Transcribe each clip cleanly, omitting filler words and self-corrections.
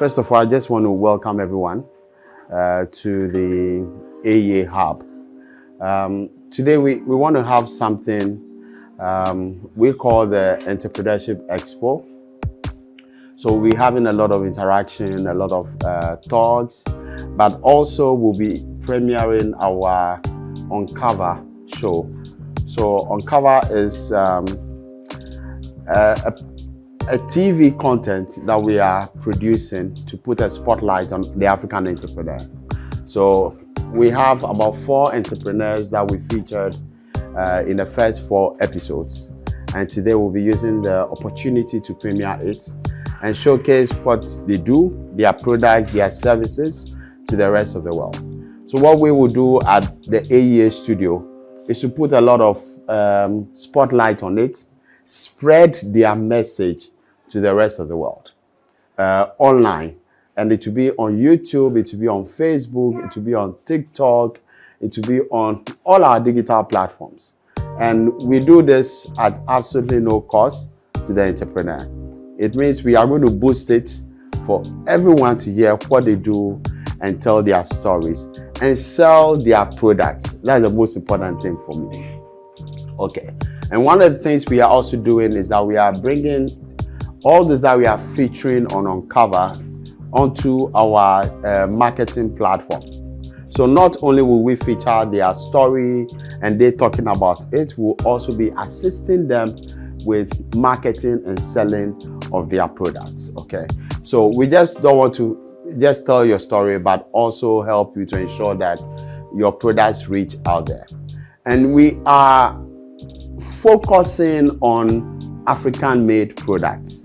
First of all, I just want to welcome everyone to the AEA Hub. Today we want to have something we call the Entrepreneurship Expo. So we're having a lot of interaction, a lot of talks, but also we'll be premiering our Uncover show. So Uncover is a TV content that we are producing to put a spotlight on the African entrepreneur. So we have about 4 entrepreneurs that we featured in the first 4 episodes. And today we'll be using the opportunity to premiere it and showcase what they do, their products, their services to the rest of the world. So what we will do at the AEA studio is to put a lot of spotlight on it, spread their message to the rest of the world online. And it will be on YouTube, it will be on Facebook, it will be on TikTok, it will be on all our digital platforms. And we do this at absolutely no cost to the entrepreneur. It means we are going to boost it for everyone to hear what they do and tell their stories and sell their products. That's the most important thing for me. Okay. And one of the things we are also doing is that we are bringing all this that we are featuring on Uncover onto our marketing platform. So not only will we feature their story and they talking about it, we'll also be assisting them with marketing and selling of their products. Okay. So we just don't want to just tell your story, but also help you to ensure that your products reach out there. And we are focusing on African-made products.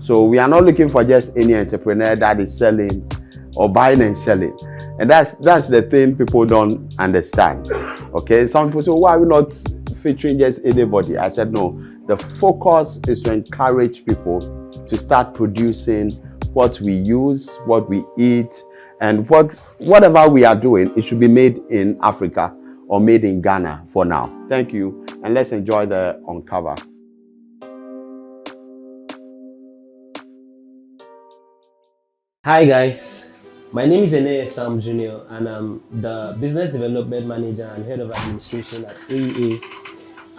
So we are not looking for just any entrepreneur that is selling or buying and selling. And that's the thing people don't understand. Okay, some people say, why are we not featuring just anybody? I said, no, the focus is to encourage people to start producing what we use, what we eat, and whatever we are doing, it should be made in Africa or made in Ghana for now. Thank you, and let's enjoy the Uncover. Hi guys, my name is Ene Sam Jr. and I'm the Business Development Manager and Head of Administration at AEA.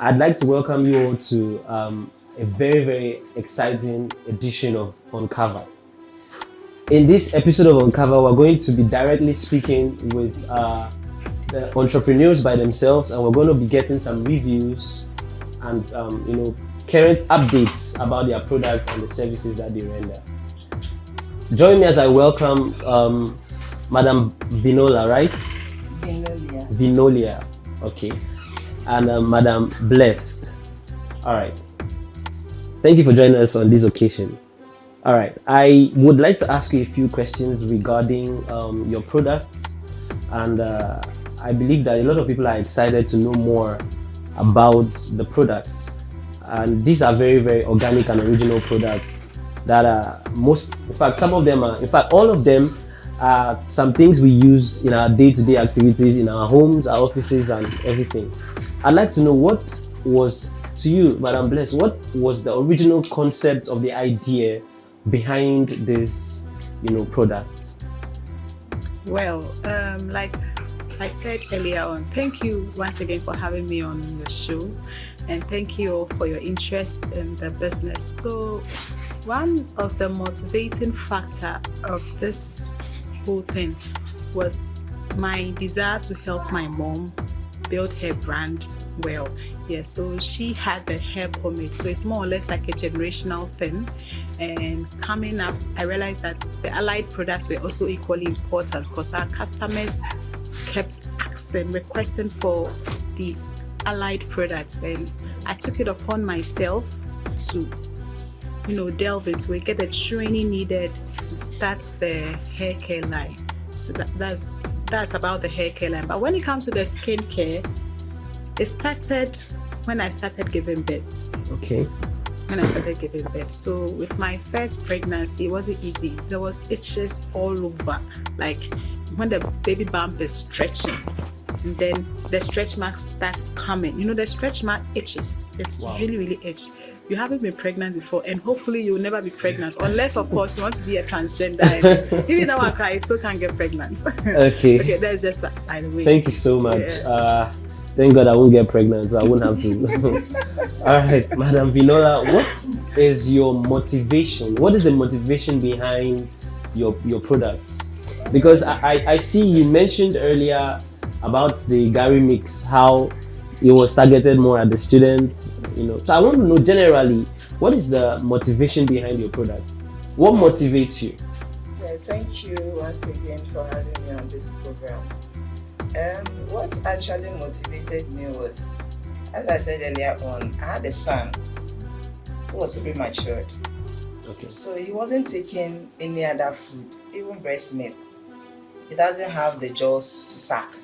I'd like to welcome you all to a very, very exciting edition of Uncover. In this episode of Uncover, we're going to be directly speaking with the entrepreneurs by themselves, and we're going to be getting some reviews and current updates about their products and the services that they render. Join me as I welcome Madam Viniola, right? Viniola, okay, and Madam Blessed. All right. Thank you for joining us on this occasion. All right. I would like to ask you a few questions regarding your products, and I believe that a lot of people are excited to know more about the products. And these are very, very organic and original products that are some of them are, in fact, all of them are some things we use in our day-to-day activities, in our homes, our offices, and everything. I'd like to know, what was, to you, Madam Bless, what was the original concept of the idea behind this, product? Well, like I said earlier on, thank you once again for having me on your show, and thank you all for your interest in the business. So one of the motivating factor of this whole thing was my desire to help my mom build her brand well. Yeah, so she had the hair pomade, so it's more or less like a generational thing. And coming up, I realized that the allied products were also equally important because our customers kept asking, requesting for the allied products, and I took it upon myself to delve into it, get the training needed to start the hair care line. So that's about the hair care line. But when it comes to the skincare, it started when I started giving birth. Okay. When I started giving birth. So with my first pregnancy, it wasn't easy. There was itches all over. Like when the baby bump is stretching, and then the stretch mark starts coming. You know, the stretch mark itches. It's really, really itch. You haven't been pregnant before, and hopefully you'll never be pregnant, unless of course you want to be a transgender. And even though I still can't get pregnant. Okay. Okay, that's just by the way. Thank you so much. Yeah. Thank God I won't get pregnant, so I won't have to. All right, Madam Viniola, what is your motivation? What is the motivation behind your products? Because I see you mentioned earlier about the Gary mix, how it was targeted more at the students, you know. So I want to know generally, what is the motivation behind your products? What motivates you? Yeah, thank you once again for having me on this program. What actually motivated me was, as I said earlier on, I had a son who was premature. Okay. So he wasn't taking any other food, even breast milk. He doesn't have the jaws to suck.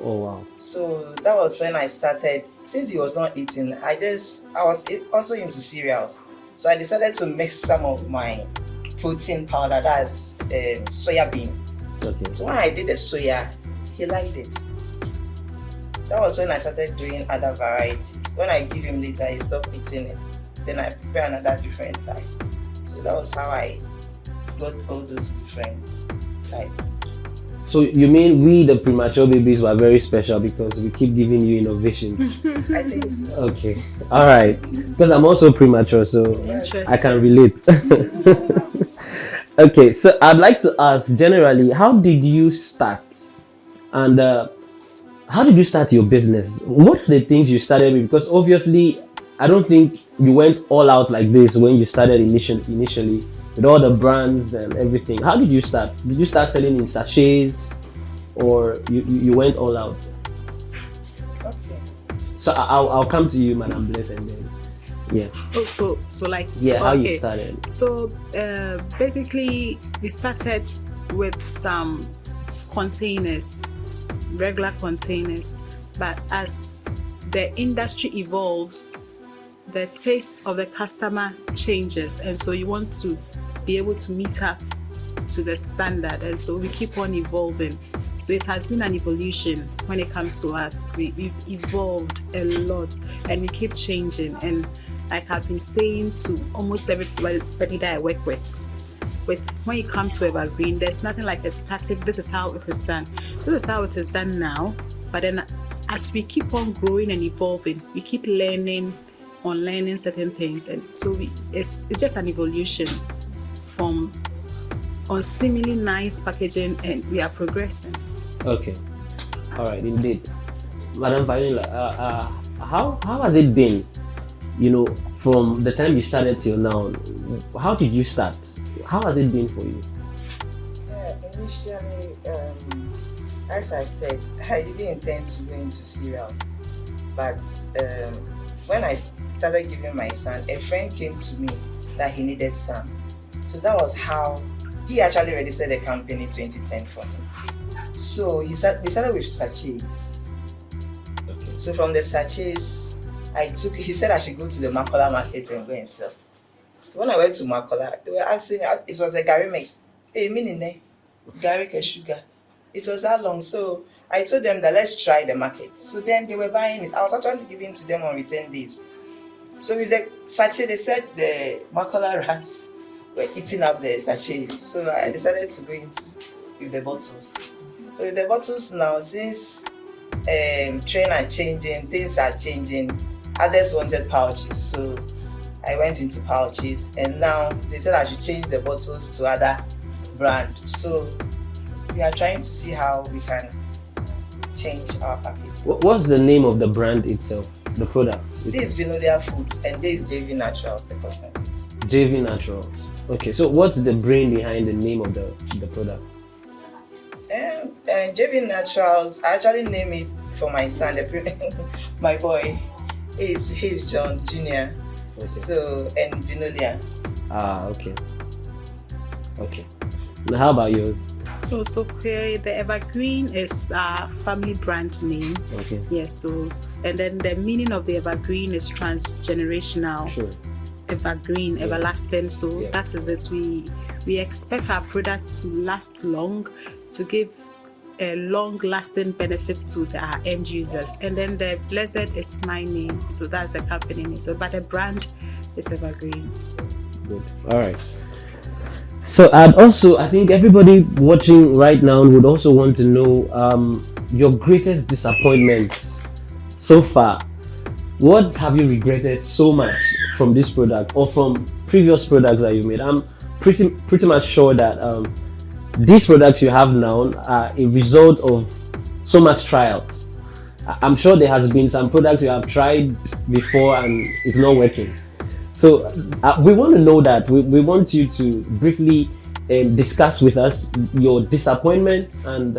Oh wow. So that was when I started. Since he was not eating, I was also into cereals. So I decided to mix some of my protein powder, that's soya bean. Okay. So when I did the soya, he liked it. That was when I started doing other varieties. When I give him later, he stopped eating it. Then I prepare another different type. So that was how I got all those different types. So you mean we, the premature babies, were very special because we keep giving you innovations? I think so. Okay. All right. Because I'm also premature, so I can relate. Okay. So I'd like to ask generally, how did you start? And how did you start your business? What are the things you started with? Because obviously, I don't think you went all out like this when you started initially with all the brands and everything. How did you start? Did you start selling in sachets, or you went all out? Okay. So I'll come to you, Madam Bless, and then yeah. Oh, so like How you started? So basically, we started with some containers, regular containers, but as the industry evolves, the taste of the customer changes, and so you want to be able to meet up to the standard, and so we keep on evolving. So it has been an evolution when it comes to us. We've evolved a lot, and we keep changing. And like I've been saying to almost everybody that I work with when you come to Evergreen, there's nothing like a static, this is how it is done. This is how it is done now. But then as we keep on growing and evolving, we keep learning certain things. And so it's just an evolution from on seemingly nice packaging, and we are progressing. Okay. All right, indeed. Madam Viniola, how has it been, you know, from the time you started till now? How did you start? How has it been for you? Yeah, initially, as I said, I didn't intend to go into cereals. But when I started giving my son, a friend came to me that he needed some. So that was how he actually registered the company in 2010 for me. So we started with sachets. Okay. So from the sachets, he said I should go to the Makola market and go and sell. So when I went to Makola, they were asking me, it was a Gary mix. Hey, meaning Gary sugar. It was that long. So I told them that let's try the market. So then they were buying it. I was actually giving to them on return days. So with the sachet, they said the Makola rats were eating up the sachet. So I decided to go into with the bottles. So with the bottles now, since trend are changing, things are changing, others wanted pouches. So I went into pouches, and now they said I should change the bottles to other brand. So we are trying to see how we can change our package. What's the name of the brand itself, the product? This is Viniola Foods, and this is JV Naturals, the cosmetics. JV Naturals. Okay, so what's the brain behind the name of the product? JV Naturals, I actually named it for my son, my boy. He's John Jr. Okay. So, and Viniola. Okay. Okay. Now, how about yours? So the Evergreen is a family brand name. Okay. Yeah, so, and then the meaning of the Evergreen is transgenerational. Sure. Evergreen, everlasting. So that is it. We expect our products to last long, to give a long-lasting benefit to our end users. And then the Blessed is my name, so that's the company name. So, but the brand is Evergreen. Good. All right. So, and also, I think everybody watching right now would also want to know your greatest disappointments so far. What have you regretted so much from this product or from previous products that you've made? I'm pretty much sure that these products you have now are a result of so much trials. I'm sure there has been some products you have tried before and it's not working. So we want to know that. We want you to briefly discuss with us your disappointments and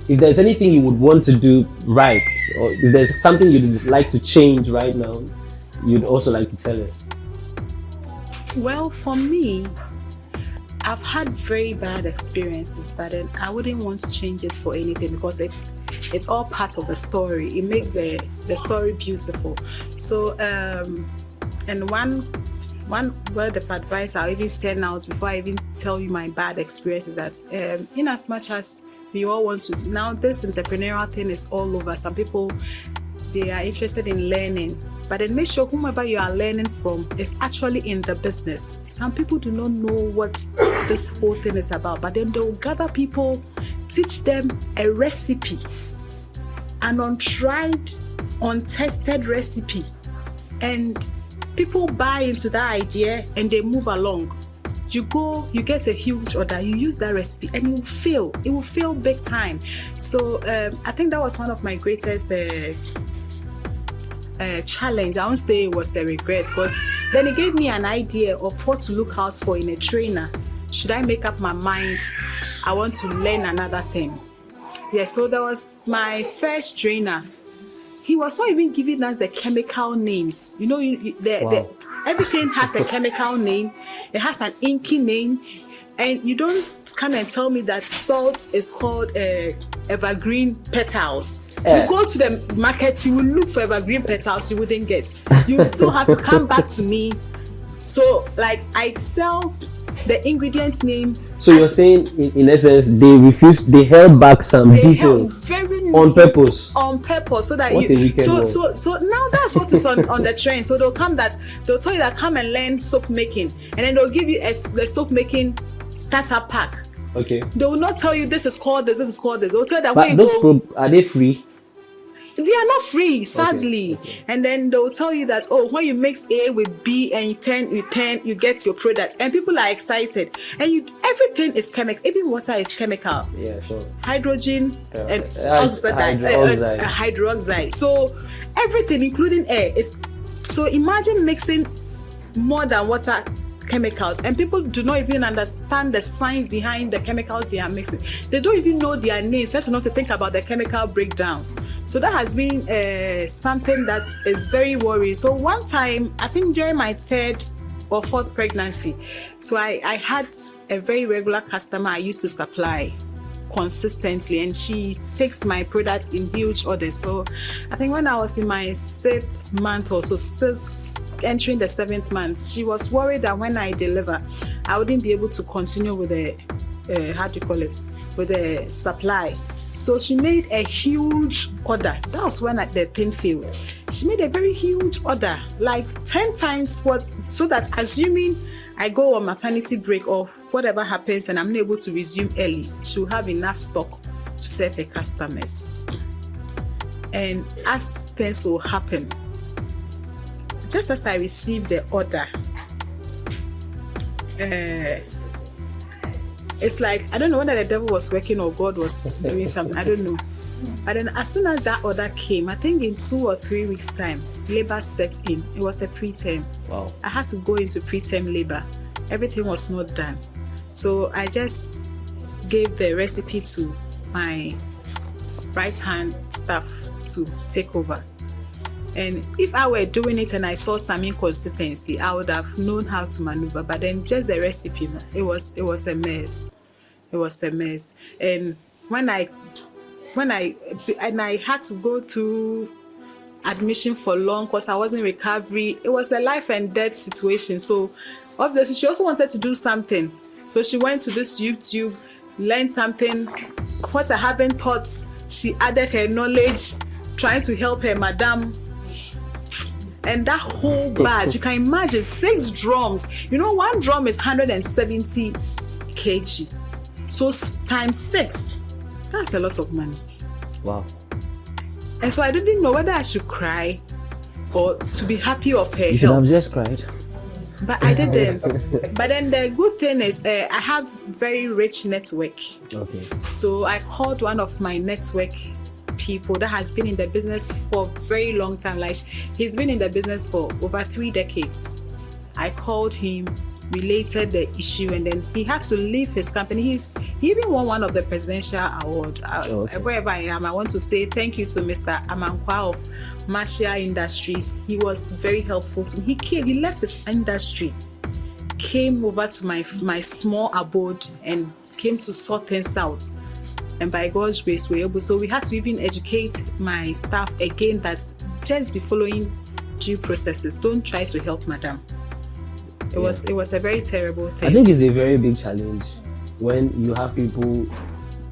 if there's anything you would want to do right, or if there's something you'd like to change right now, you'd also like to tell us. Well, for me, I've had very bad experiences, but then I wouldn't want to change it for anything because it's all part of the story. It makes the story beautiful. So, and one word of advice I'll even send out before I even tell you my bad experience is that in as much as we all want to, now this entrepreneurial thing is all over. Some people, they are interested in learning, but then make sure whomever you are learning from is actually in the business. Some people do not know what this whole thing is about, but then they'll gather people, teach them a recipe, an untried, untested recipe, and people buy into that idea and they move along. You go, you get a huge order, you use that recipe and it will fail big time. So I think that was one of my greatest challenge. I won't say it was a regret, because then it gave me an idea of what to look out for in a trainer. Should I make up my mind I want to learn another thing? Yeah, so that was my first trainer. He was not even giving us the chemical names. You know, everything has a chemical name. It has an inky name. And you don't come and tell me that salt is called Evergreen petals. You go to the market, you will look for Evergreen petals you wouldn't get. You still have to come back to me. So, like, I sell the ingredient name. So you're saying, in essence, they held back some details on purpose. On purpose, so that so now that's what is on the trend. So they'll tell you that come and learn soap making, and then they'll give you the soap making starter pack. Okay. They will not tell you this is called this is called this. They'll tell you that but when those you go, are they free? They are not free, sadly. Okay. And then they'll tell you that, oh, when you mix A with B and you get your product, and people are excited. And everything is chemical. Even water is chemical. Yeah, sure. Hydrogen and hydroxide. So everything, including air, is. So imagine mixing more than water chemicals, and people do not even understand the science behind the chemicals they are mixing. They don't even know their names. Let's not to think about the chemical breakdown. So that has been something that is very worrying. So one time, I think during my 3rd or 4th pregnancy, so I had a very regular customer I used to supply consistently, and she takes my products in huge orders. So I think when I was in my 6th month or so, entering the 7th month, she was worried that when I deliver, I wouldn't be able to continue with the with the supply. So she made a huge order. That was when the thing failed. She made a very huge order, like 10 times what, so that assuming I go on maternity break or whatever happens and I'm not able to resume early, she'll have enough stock to serve her customers. And as things will happen, just as I received the order, it's like, I don't know whether the devil was working or God was doing something, I don't know. But then as soon as that order came, I think in 2 or 3 weeks time, labor set in. It was a preterm. Wow. I had to go into preterm labor. Everything was not done. So I just gave the recipe to my right hand staff to take over. And if I were doing it and I saw some inconsistency, I would have known how to maneuver. But then just the recipe, it was a mess. It was a mess. And when I had to go through admission for long because I was in recovery, it was a life and death situation. So obviously she also wanted to do something. So she went to this YouTube, learned something, what I haven't thought, she added her knowledge, trying to help her madam. And that whole batch, you can imagine 6 drums. You know, one drum is 170 kg. So times 6, that's a lot of money. Wow. And so I didn't know whether I should cry or to be happy of her You should help. have just cried. But I didn't. But then the good thing is I have very rich network. Okay. So I called one of my network people that has been in the business for a very long time. Like, he's been in the business for over 3 decades. I called him, related the issue, and then he had to leave his company. He even won one of the presidential award. Okay. Wherever I am, I want to say thank you to Mr. Amankwa of Marshall Industries. He was very helpful to me. He left his industry, came over to my small abode and came to sort things out. And by God's grace, we're able. So we had to even educate my staff again that just be following due processes. Don't try to help madam. It was a very terrible thing. I think it's a very big challenge when you have people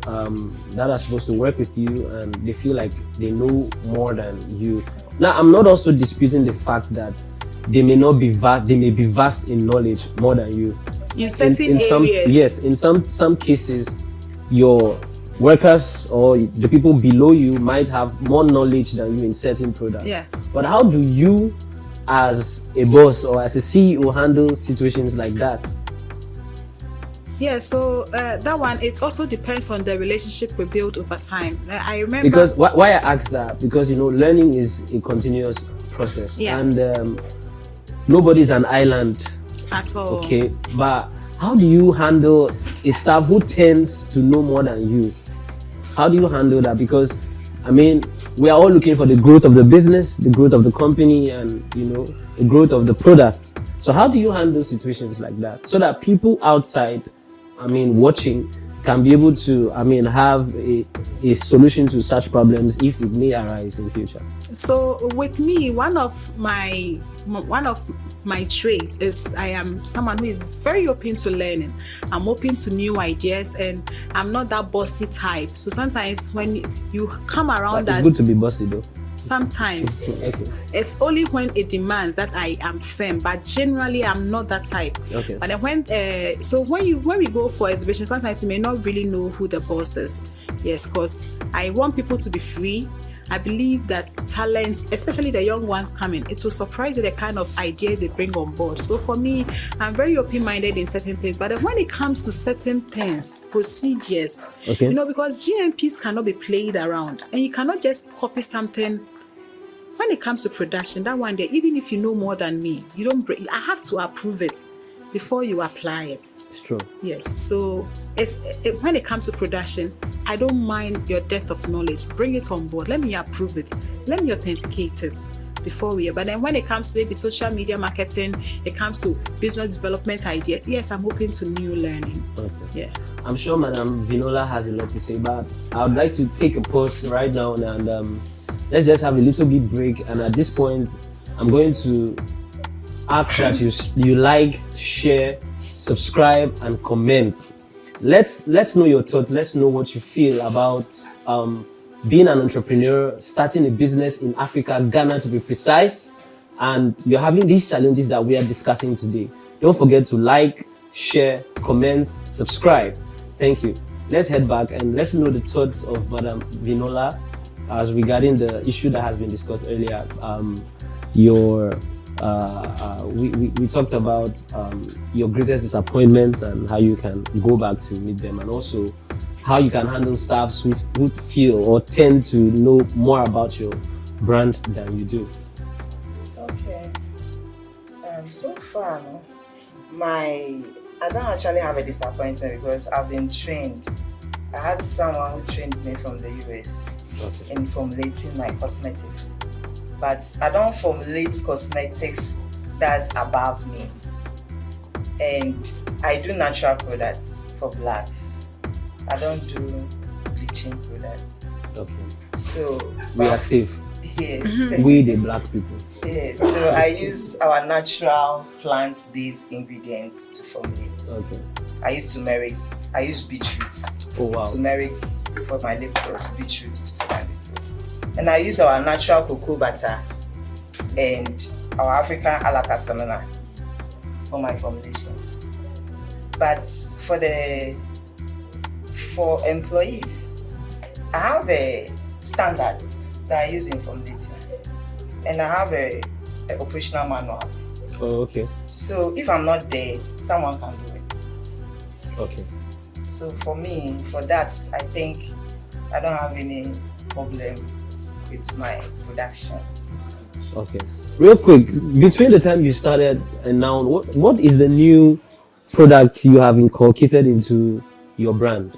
that are supposed to work with you and they feel like they know more than you. Now, I'm not also disputing the fact that they may not be vast, they may be vast in knowledge more than you. In certain some, areas. yes, in some cases, your workers or the people below you might have more knowledge than you in certain products. Yeah. But how do you, as a boss or as a CEO, handle situations like that? Yeah, so that one, it also depends on the relationship we build over time. I remember... Because why I ask that, because learning is a continuous process. Yeah. And nobody's an island. At all. Okay, but how do you handle a staff who tends to know more than you? How do you handle that? Because we are all looking for the growth of the business, the growth of the company, and the growth of the product. So how do you handle situations like that so that people outside, watching, can be able to, have a solution to such problems if it may arise in future? So with me, one of my traits is I am someone who is very open to learning. I'm open to new ideas, and I'm not that bossy type. So sometimes when you come around It's good to be bossy though. Sometimes Okay. it's only when it demands that I am firm, but generally I'm not that type. Okay. But then when we go for exhibition, sometimes you may not really know who the boss is. Yes, because I want people to be free. I believe that talent, especially the young ones coming, it will surprise you the kind of ideas they bring on board. So for me, I'm very open-minded in certain things. But then when it comes to certain things, procedures, Okay. because GMPs cannot be played around, and you cannot just copy something. When it comes to production, that one day, even if you know more than me, you don't break. I have to approve it before you apply it. It's true. Yes, so when it comes to production, I don't mind your depth of knowledge. Bring it on board. Let me approve it. Let me authenticate it before we. But then when it comes to maybe social media marketing, it comes to business development ideas. Yes, I'm open to new learning. Okay. Yeah. I'm sure Madam Viniola has a lot to say, but I would like to take a pause right now and let's just have a little bit break. And at this point, I'm going to ask that you like, share, subscribe, and comment. Let's know your thoughts. Let's know what you feel about being an entrepreneur, starting a business in Africa, Ghana to be precise, and you're having these challenges that we are discussing today. Don't forget to like, share, comment, subscribe. Thank you. Let's head back and let's know the thoughts of Madam Viniola as regarding the issue that has been discussed earlier. We talked about your greatest disappointments and how you can go back to meet them, and also how you can handle staffs who feel or tend to know more about your brand than you do. Okay. So far, I don't actually have a disappointment because I've been trained. I had someone who trained me from the US in formulating my cosmetics. But I don't formulate cosmetics that's above me. And I do natural products for blacks. I don't do bleaching products. Okay. So we are safe. Yes. We the black people. Yes. So I use our natural plant-based ingredients to formulate. Okay. I use turmeric. I use beetroot. Oh wow. Turmeric, for my lip gloss, beetroot for my lip gloss. And I use our natural cocoa butter and our African alata samana for my formulations. But for employees, I have a standards that I use in formulating, and I have a operational manual. Oh, okay. So if I'm not there, someone can do it. Okay. So for me, for that, I think I don't have any problem with my production. Okay. Real quick, between the time you started and now, what is the new product you have inculcated into your brand?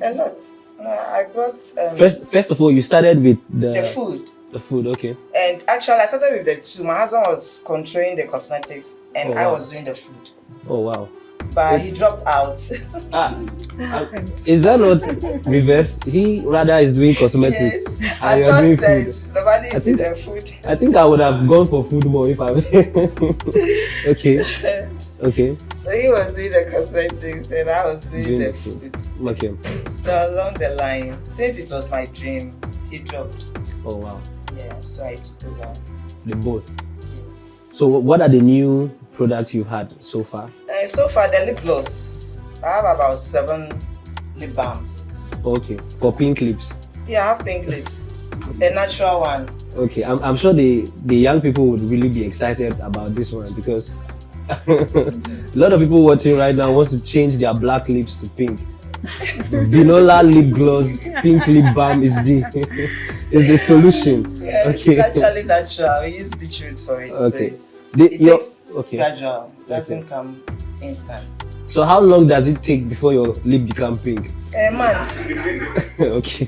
A lot. I brought First of all, you started with the food. The food, okay. And actually, I started with the two. My husband was controlling the cosmetics, and I was doing the food. Oh wow! But he dropped out. Is that not reverse? He rather is doing cosmetics. Yes. And you're doing food. Nobody is in the food. I think I would have gone for food more if I. Okay. Okay. So he was doing the cosmetics, and I was doing the food. Okay. So along the line, since it was my dream, he dropped. Oh wow. Yeah, so I took over. The both. So what are the new products you've had so far? So far, the lip gloss. I have about 7 lip balms. Okay, for pink lips. Yeah, I have pink lips. The natural one. Okay, I'm sure the young people would really be excited about this one because a lot of people watching right now wants to change their black lips to pink. Vanilla lip gloss, pink lip balm is the solution. Yeah, okay. It's actually natural. We use beetroot for it. Okay. So it takes gradual. It doesn't come instant. So how long does it take before your lip become pink? A month. Okay.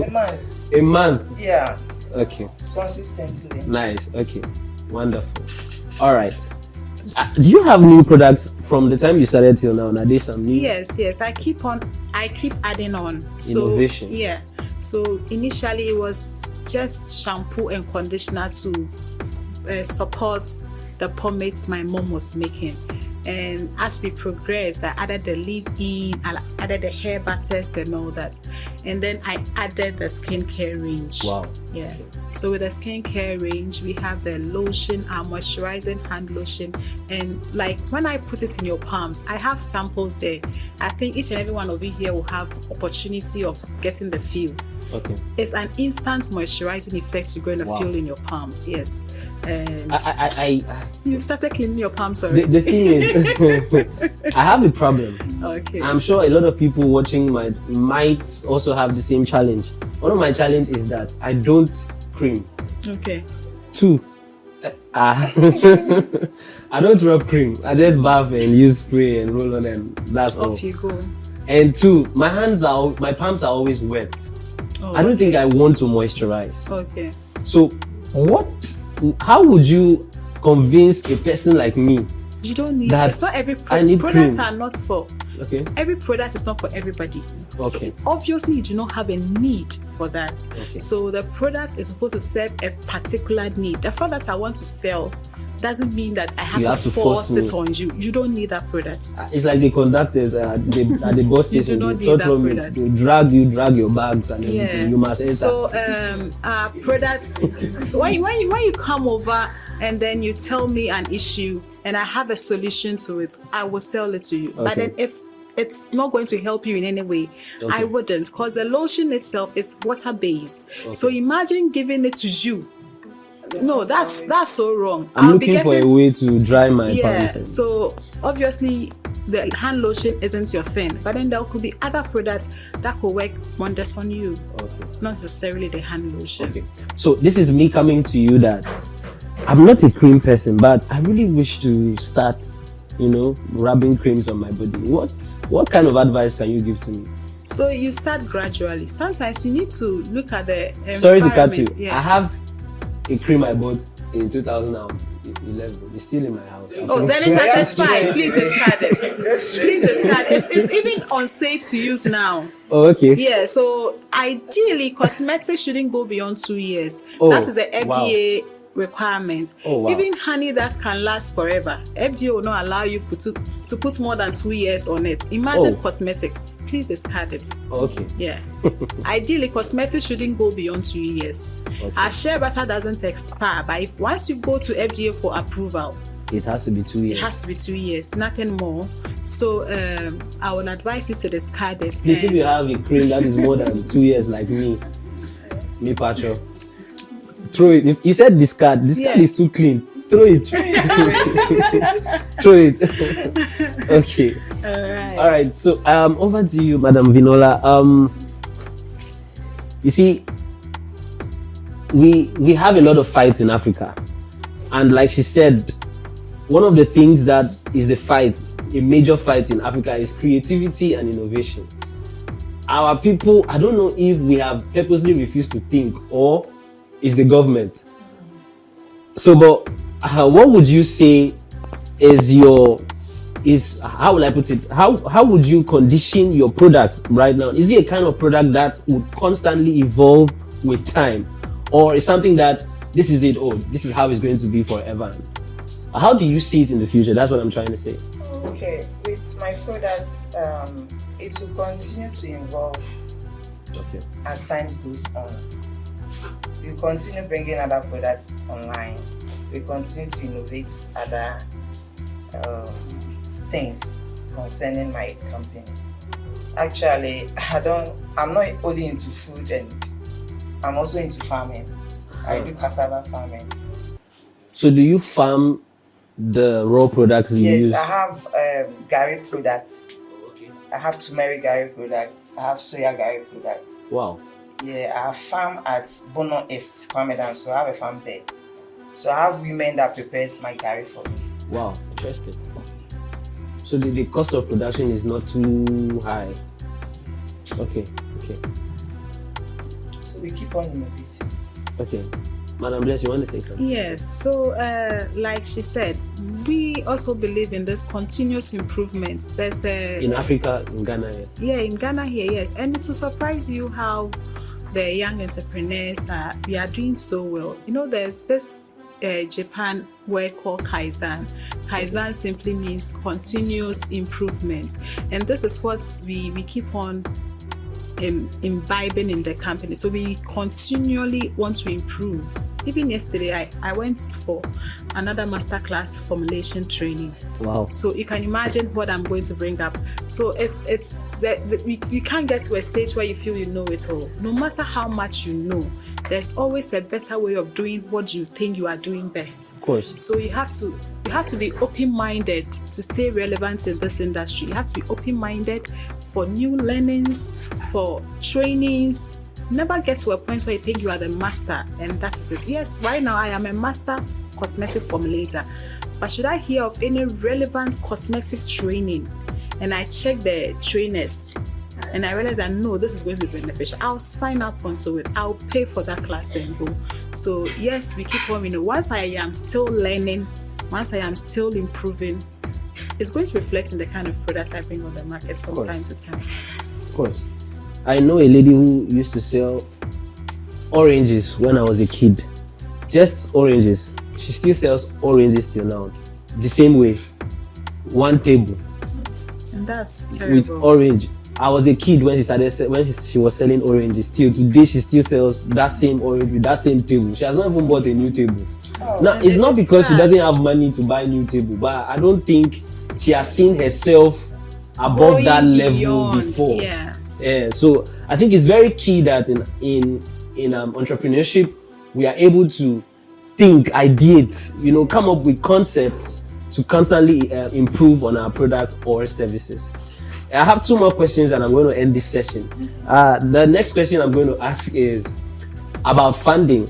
A month. A month? Yeah. Okay. Consistently. Nice. Okay. Wonderful. All right. Do you have new products from the time you started till now? Are there some new? Yes. I keep adding on. So, innovation. Yeah. So initially it was just shampoo and conditioner to support the pomades my mom was making. And as we progressed, I added the leave-in, I added the hair butters and all that. And then I added the skincare range. Wow. Yeah. So with the skincare range, we have the lotion, our moisturizing hand lotion. And like when I put it in your palms, I have samples there. I think each and every one of you here will have opportunity of getting the feel. Okay. It's an instant moisturizing effect you're going to feel in your palms. Yes. And you've started cleaning your palms already. The thing is, I have a problem. Okay. I'm sure a lot of people watching might also have the same challenge. One of my challenges is that I don't cream. Okay. 2, I don't rub cream. I just bath and use spray and roll on and that's all. Off you go. And 2, my palms are always wet. Oh, I don't think I want to moisturize. Okay. So how would you convince a person like me? You don't need that it's not every need products cream? are not for every product is not for everybody. Okay. So obviously you do not have a need for that. Okay. So the product is supposed to serve a particular need. The fact that I want to sell doesn't mean that I have to force it on you. You don't need that product. It's like the conductors at the bus station. You do not need that product. They drag your bags and everything. Yeah. You must enter. So our products. So when you come over and then you tell me an issue and I have a solution to it, I will sell it to you. Okay. But then if it's not going to help you in any way, I wouldn't, because the lotion itself is water based. Okay. So imagine giving it to you. No, that's so wrong. I'm looking for a way to dry my palms. So obviously the hand lotion isn't your thing, but then there could be other products that could work wonders on you. Okay. Not necessarily the hand lotion. Okay. So this is me coming to you that I'm not a cream person, but I really wish to start, rubbing creams on my body. What kind of advice can you give to me? So you start gradually. Sometimes you need to look at the environment. Sorry to cut you. Yeah. I have a cream I bought in 2011. It's still in my house. Oh, then it's fine. Please discard it. Please discard it. It's even unsafe to use now. Oh, okay. Yeah, so ideally, cosmetics shouldn't go beyond 2 years. Oh, that is the FDA requirement. Oh, wow. Even honey that can last forever, FDA will not allow you to put more than 2 years on it. Imagine cosmetic. please discard it. Okay. Yeah. Ideally, cosmetics shouldn't go beyond 2 years. Okay. Our shea butter doesn't expire, but if once you go to FDA for approval, It has to be 2 years. it has to be 2 years, nothing more. So I would advise you to discard it. Please, if you have a cream that is more than 2 years, like me, Patro, throw it. If you said discard is too clean. Throw it. Throw it. Okay. All right. So over to you, Madam Viniola. You see, we have a lot of fights in Africa, and like she said, one of the things that is a major fight in Africa is creativity and innovation. Our people, I don't know if we have purposely refused to think, or is the government. So, but what would you say how will I put it? How would you condition your product right now? Is it a kind of product that would constantly evolve with time, or is something that this is it? Oh, this is how it's going to be forever. How do you see it in the future? That's what I'm trying to say. Okay, with my products, it will continue to evolve as time goes on. We continue bringing other products online. We continue to innovate other things concerning my company. Actually, I'm not only into food, and I'm also into farming. I do cassava farming. So do you farm the raw products you use? Yes, I have Gary products. Okay. I have turmeric Gary products. I have soya Gary products. Wow. Yeah, I have farm at Bono East, Kwame, so I have a farm there. So I have women that prepares my Gary for me. Wow, interesting. So the cost of production is not too high. Okay. So we keep on innovating. Okay. Madam Bless, you want to say something? Yes. So, like she said, we also believe in this continuous improvement. There's in Africa, in Ghana. Yeah, in Ghana here, yes. And it will surprise you how the young entrepreneurs we are doing so well. You know, there's this Japan word called Kaizen. Kaizen simply means continuous improvement, and this is what we keep on imbibing in the company. So we continually want to improve. Even yesterday, I went for another masterclass formulation training. Wow. So you can imagine what I'm going to bring up. So it's you can't get to a stage where you feel you know it all. No matter how much you know, there's always a better way of doing what you think you are doing best. Of course. So you have to be open-minded to stay relevant in this industry. You have to be open-minded for new learnings, for trainees. Never get to a point where you think you are the master and that is it. Yes, right now I am a master cosmetic formulator, but should I hear of any relevant cosmetic training and I check the trainers and I realize that no, this is going to be beneficial, I'll sign up onto it. I'll pay for that class and go. So yes, we keep on, once I am still learning, once I am still improving, it's going to reflect in the kind of product I bring on the market from time to time. Of course. I know a lady who used to sell oranges when I was a kid. Just oranges. She still sells oranges till now. The same way. One table. And that's terrible. With orange. I was a kid when she was selling oranges. Till today she still sells that same orange with that same table. She has not even bought a new table. Now it's not because she doesn't have money to buy a new table, but I don't think she has seen herself above that level before. Yeah, so I think it's very key that in entrepreneurship we are able to think, ideate, come up with concepts to constantly improve on our products or services. I have two more questions and I'm going to end this session. The next question I'm going to ask is about funding.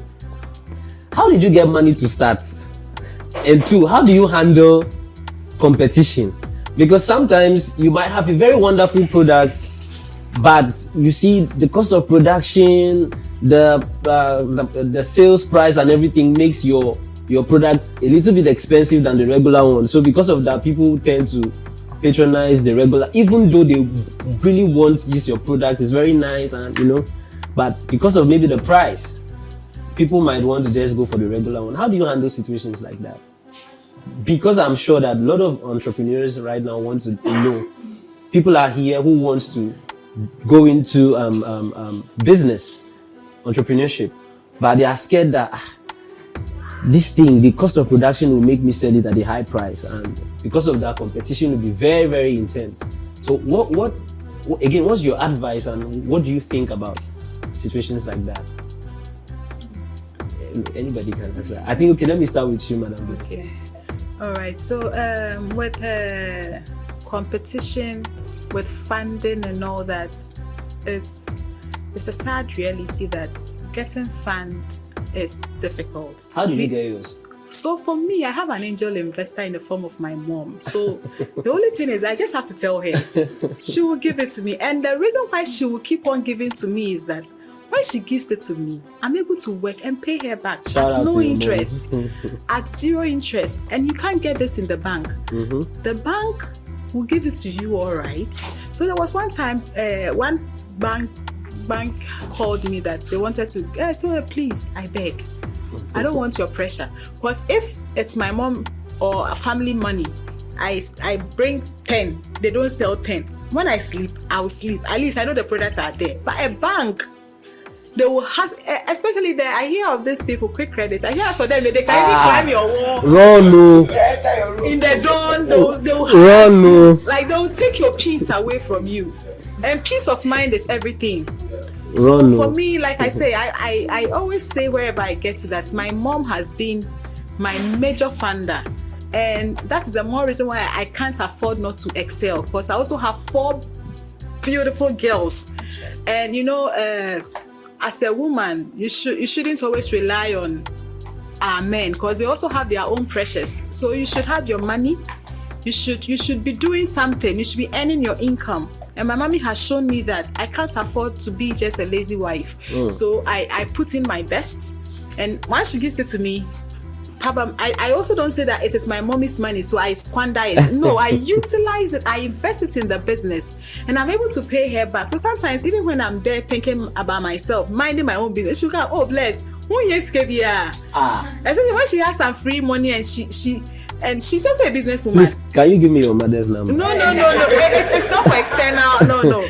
How did you get money to start? And two, how do you handle competition? Because sometimes you might have a very wonderful product, but you see the cost of production, the sales price and everything makes your product a little bit expensive than the regular one. So because of that, people tend to patronize the regular, even though they really want to use your product. It's very nice, and but because of maybe the price, people might want to just go for the regular one. How do you handle situations like that? Because I'm sure that a lot of entrepreneurs right now want to know. People are here who wants to go into business, entrepreneurship, but they are scared that this thing, the cost of production will make me sell it at a high price, and because of that, competition will be very, very intense. So what again, what's your advice, and what do you think about situations like that? Anybody can answer. I think, okay, let me start with you, Madam. Okay. All right. So with competition, with funding and all that, it's a sad reality that getting fund is difficult. How did you get yours? So for me, I have an angel investor in the form of my mom. So the only thing is I just have to tell her. She will give it to me. And the reason why she will keep on giving to me is that when she gives it to me, I'm able to work and pay her back at no interest, at zero interest. And you can't get this in the bank. Mm-hmm. The bank will give it to you, all right. So there was one time, one bank called me that they wanted to, so please, I beg, I don't want your pressure. Because if it's my mom or a family money, I bring 10, they don't sell 10. When I sleep, I'll sleep. At least I know the products are there. But a bank, they will have, especially there, I hear of these people, quick credit. I hear as for them, they can even climb your wall. In the dawn, they'll harass you. Like they'll take your peace away from you. And peace of mind is everything. So for me, like I say, I always say wherever I get to that, my mom has been my major funder. And that is the more reason why I can't afford not to excel, because I also have 4 beautiful girls. And you know, as a woman, you shouldn't always rely on our men, because they also have their own pressures. So you should have your money. You should be doing something. You should be earning your income. And my mommy has shown me that I can't afford to be just a lazy wife. So I put in my best. And once she gives it to me, Papa, I also don't say that it is my mommy's money, so I squander it. No, I utilize it. I invest it in the business, and I'm able to pay her back. So sometimes, even when I'm there thinking about myself, minding my own business, she go, oh bless, especially when she has some free money and she's also a businesswoman. Please, can you give me your mother's number? No. It's not for external. No.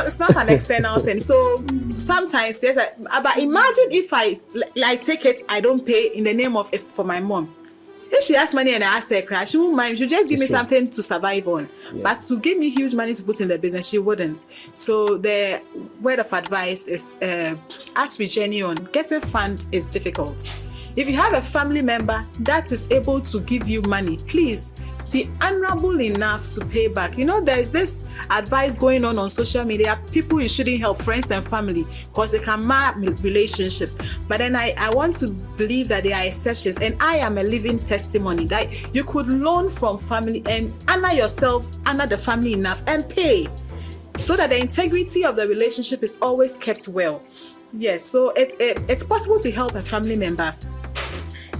It's not an external thing. So sometimes, yes, but imagine if I take it, I don't pay in the name of it's for my mom. If she has money and I ask her crash, she won't mind. She'll just give me something to survive on. Yeah. But to give me huge money to put in the business, she wouldn't. So the word of advice is, as we journey on, getting fund is difficult. If you have a family member that is able to give you money, please be honorable enough to pay back. You know, there's this advice going on social media. People you shouldn't help, friends and family, because they can mar relationships. But then I want to believe that there are exceptions, and I am a living testimony that you could loan from family and honor yourself, honor the family enough, and pay, so that the integrity of the relationship is always kept well. Yes, so it's possible to help a family member,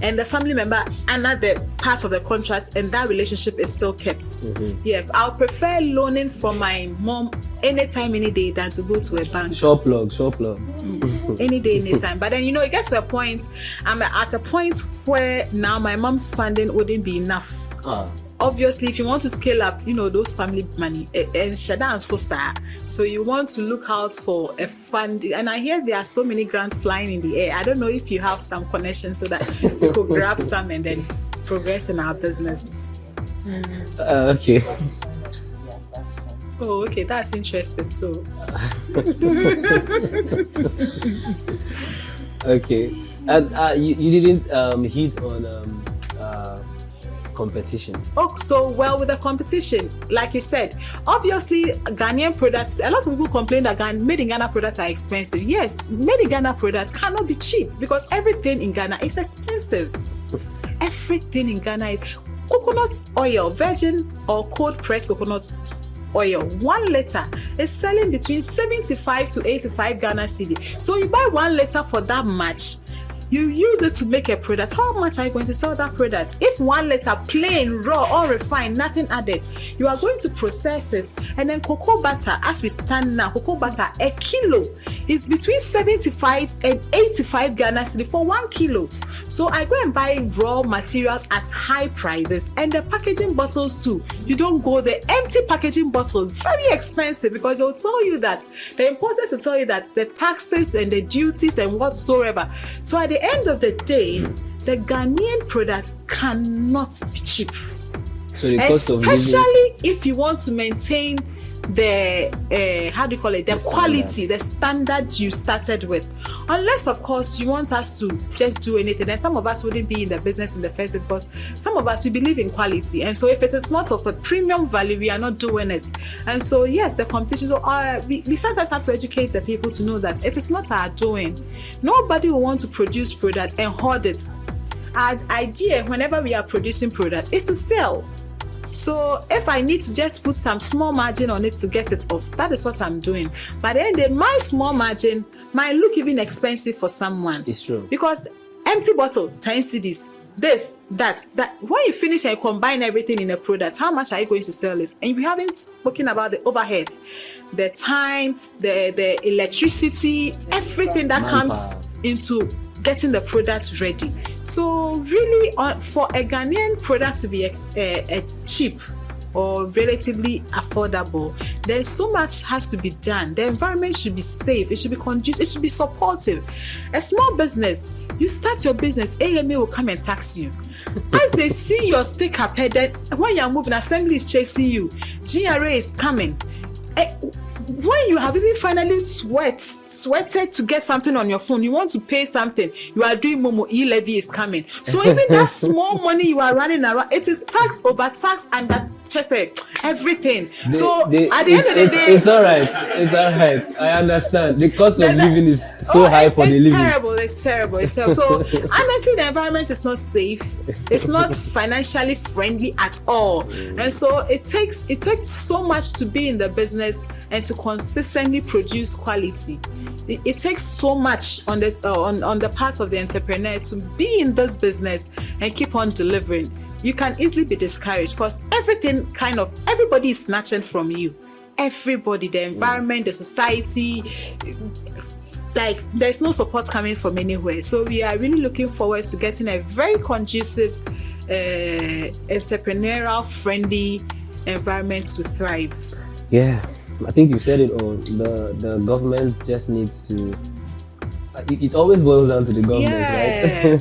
and the family member honor the part of the contract, and that relationship is still kept. Mm-hmm. Yeah, I'll prefer loaning from my mom anytime, any day, than to go to a bank. Short plug. Any day, anytime. But then, you know, it gets to a point, I'm at a point where now my mom's funding wouldn't be enough. Obviously, if you want to scale up, you know, those family money, and Shada and Sosa, so you want to look out for a fund. And I hear there are so many grants flying in the air. I don't know if you have some connections so that we could grab some and then progress in our business. Okay. Oh, okay, that's interesting. So, okay, and you didn't hit on competition. Oh, so well with the competition, like you said, obviously Ghanaian products, a lot of people complain that made in Ghana products are expensive. Yes, made in Ghana products cannot be cheap because everything in Ghana is expensive. Everything in Ghana is coconut oil, virgin or cold pressed coconut oil. 1 liter is selling between 75 to 85 Ghana cedi. So you buy 1 liter for that much. You use it to make a product. How much are you going to sell that product? If 1 liter plain, raw, unrefined, nothing added, you are going to process it. And then cocoa butter, as we stand now, cocoa butter, a kilo is between 75 and 85 Ghana cedi for 1 kilo. So I go and buy raw materials at high prices, and the packaging bottles too. You don't go the empty packaging bottles, very expensive, because they'll tell you that the importers will tell you that the taxes and the duties and whatsoever. So at the end of the day, the Ghanaian product cannot be cheap. So the cost of living, especially if you want to maintain the the quality, the standard you started with. Unless of course you want us to just do anything, and some of us wouldn't be in the business in the first place, because some of us, we believe in quality, and so if it is not of a premium value, we are not doing it. And so yes, the competition, so we sometimes have to educate the people to know that it is not our doing. Nobody will want to produce products and hoard it. Our idea whenever we are producing products is to sell. So if I need to just put some small margin on it to get it off, that is what I'm doing. But then my small margin might look even expensive for someone. It's true. Because empty bottle, 10 cedis, this, that. When you finish and combine everything in a product, how much are you going to sell it? And if you haven't spoken about the overheads, the time, the electricity, everything that comes into getting the product ready. So really, for a Ghanaian product to be cheap or relatively affordable, there's so much has to be done. The environment should be safe, it should be conducive, it should be supportive. A small business, you start your business, AMA will come and tax you. As they see your stick up headed, when you're moving, assembly is chasing you, GRA is coming. When you have even finally sweated to get something on your phone, you want to pay something, you are doing Momo, e-levy is coming. So even that small money you are running around, it is tax over tax and that just everything. At the end of the day, it's all right. I understand. The cost of living is so high for the living. It's terrible. So honestly, the environment is not safe. It's not financially friendly at all. And so it takes so much to be in the business and to consistently produce quality. It takes so much on the part of the entrepreneur to be in this business and keep on delivering. You can easily be discouraged because everybody is snatching from you. Everybody, the environment, the society, like there's no support coming from anywhere. So we are really looking forward to getting a very conducive, entrepreneurial friendly environment to thrive. Yeah, I think you said it all. The government just needs to. It always boils down to the government,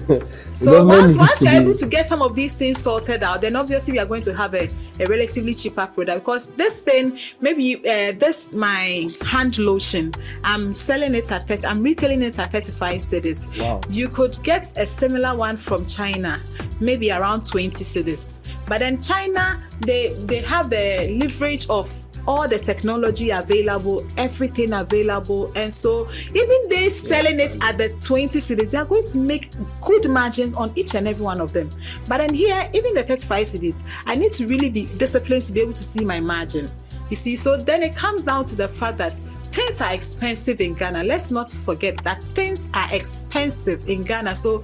right? So once we're able to get some of these things sorted out, then obviously we are going to have a relatively cheaper product. Because this thing, maybe this my hand lotion, I'm retailing it at 35 cedis. Wow. You could get a similar one from China, maybe around 20 cedis. But then China, they have the leverage of all the technology available, everything available, and so even they selling it at the 20 cedis, they are going to make good margins on each and every one of them. But then here, even the 35 cedis, I need to really be disciplined to be able to see my margin. You see, so then it comes down to the fact that things are expensive in Ghana. Let's not forget that things are expensive in Ghana. So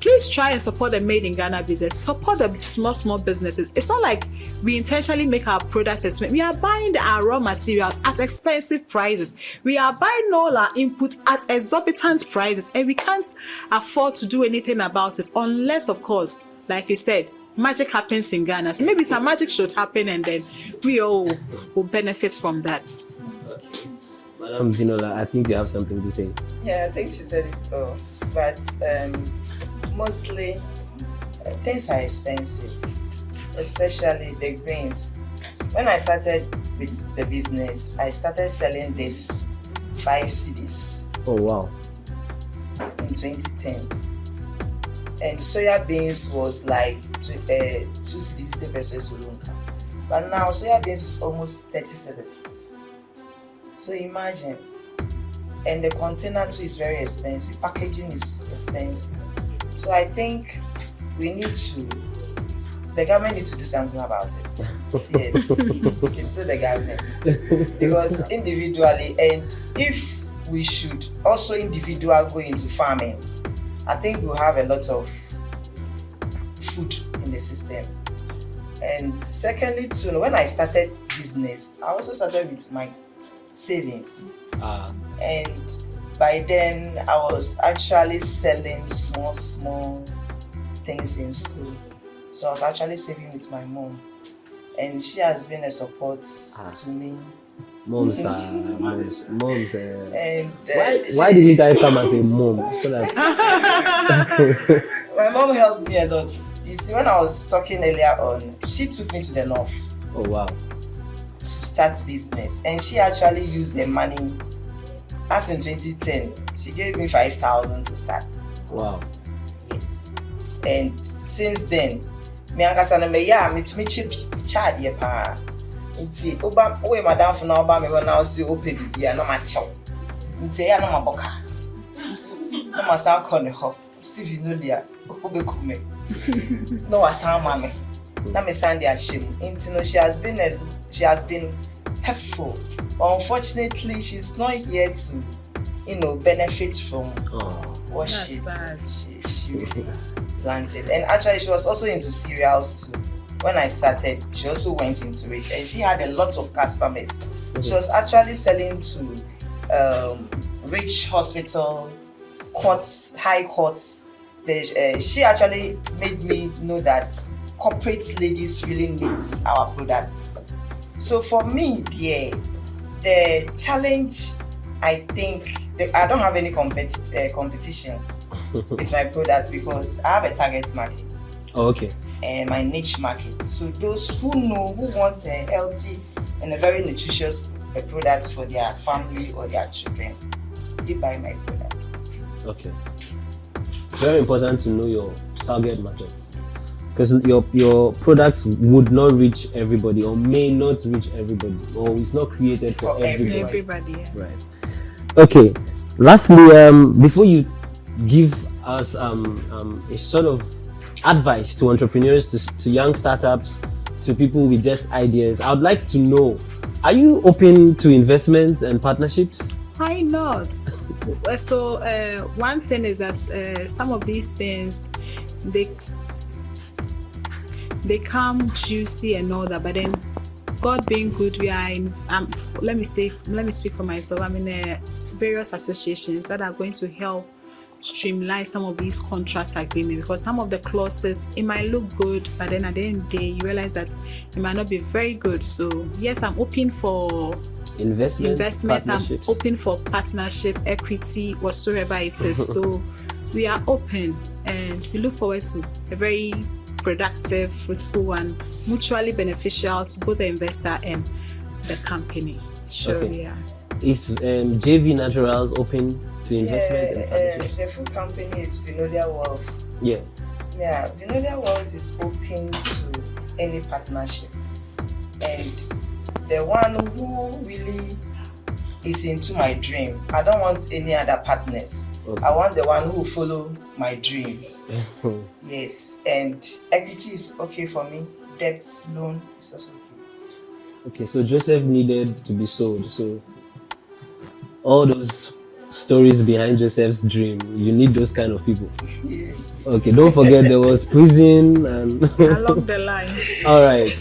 please try and support the Made in Ghana business. Support the small businesses. It's not like we intentionally make our products expensive. We are buying our raw materials at expensive prices. We are buying all our input at exorbitant prices, and we can't afford to do anything about it unless, of course, like you said, magic happens in Ghana. So maybe some magic should happen, and then we all will benefit from that. Okay. Madam Viniola, I think you have something to say. Yeah, I think she said it all. But mostly things are expensive, especially the grains. When I started with the business, I started selling this 5 cedis. Oh wow! In 2010, and soya beans was like 2 cedis 50 pesos Olunka. But now soya beans is almost 30 cedis. So imagine, and the container too is very expensive. Packaging is expensive. So I think the government needs to do something about it. Yes, it's still the government. Because individually, and if we should also individually go into farming, I think we'll have a lot of food in the system. And secondly, too, when I started business, I also started with my savings. And by then, I was actually selling small things in school. So I was actually saving with my mom. And she has been a support to me. Moms. And Why did you guys come as a mom? So that my mom helped me a lot. You see, when I was talking earlier on, she took me to the north. Oh wow. To start business, and she actually used the money. As in 2010, she gave me 5,000 to start. Wow. Yes. And since then, me ankasa na me ya me tumi charge ye pa. Nti oba we madam for na oba me na o si o pe bibia na ma chew. Nti ya na ma boka. Na ma sa ko ne ho. Si Viniola o be kume. No wasa ma me. Na me sande ashim. Nti no she has been helpful. But unfortunately, she's not here to, benefit from what she really planted. And actually, she was also into cereals too. When I started, she also went into it, and she had a lot of customers. Mm-hmm. She was actually selling to rich hospital, courts, high courts. She actually made me know that corporate ladies really need our products. So for me, the challenge, I think, I don't have any competition with my products because I have a target market. Oh, okay. And my niche market. So those who want a healthy and a very nutritious product for their family or their children, they buy my product. Okay. Very important to know your target market. Because your products would not reach everybody or may not reach everybody, or it's not created for everybody. Yeah. Right. Okay. Lastly, before you give us a sort of advice to entrepreneurs, to young startups, to people with just ideas, I would like to know: are you open to investments and partnerships? Why not? So one thing is that some of these things they come juicy and all that, but then God being good, we are in. Let me speak for myself. I'm in various associations that are going to help streamline some of these contract agreements, because some of the clauses, it might look good, but then at the end of the day, you realize that it might not be very good. So yes, I'm open for investments. I'm open for partnership, equity, whatsoever it is. So we are open, and we look forward to a very productive, fruitful, and mutually beneficial to both the investor and the company. Sure, okay. Yeah. Is JV Naturals open to investment and partnerships? The food company is Viniola Wealth. Yeah. Yeah, Viniola Wealth is open to any partnership, and the one who really is into my dream, I don't want any other partners. Okay. I want the one who will follow my dream. Yes, and equity is okay for me. Debt, loan is also okay. Okay, so Joseph needed to be sold. So all those stories behind Joseph's dream, you need those kind of people. Yes. Okay, don't forget there was prison and along the line. All right.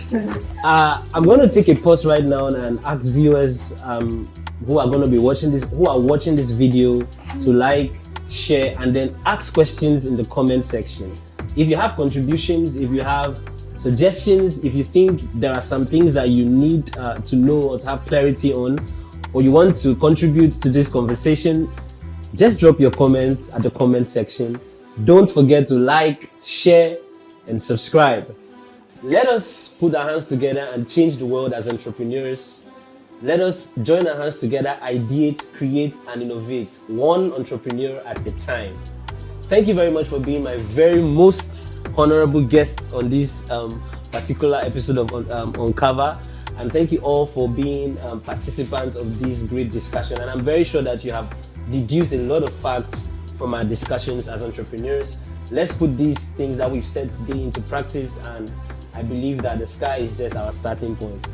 I'm going to take a pause right now and ask viewers who are going to be watching this, who are watching this video, to like, share, and then ask questions in the comment section. If you have contributions, if you have suggestions, if you think there are some things that you need to know or to have clarity on, or you want to contribute to this conversation, just drop your comments at the comment section. Don't forget to like, share, and subscribe. Let us put our hands together and change the world as entrepreneurs. Let us join our hands together, ideate, create, and innovate, one entrepreneur at a time. Thank you very much for being my very most honorable guest on this particular episode of Uncover. And thank you all for being participants of this great discussion. And I'm very sure that you have deduced a lot of facts from our discussions as entrepreneurs. Let's put these things that we've said today into practice, and I believe that the sky is just our starting point.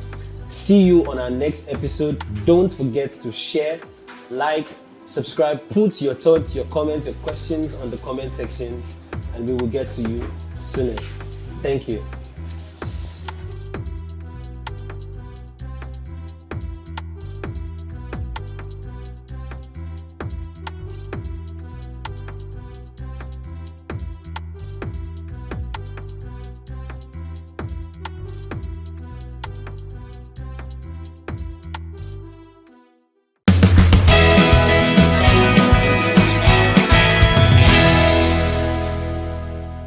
See you on our next episode. Don't forget to share, like, subscribe, put your thoughts, your comments, your questions on the comment sections, and we will get to you sooner. Thank you.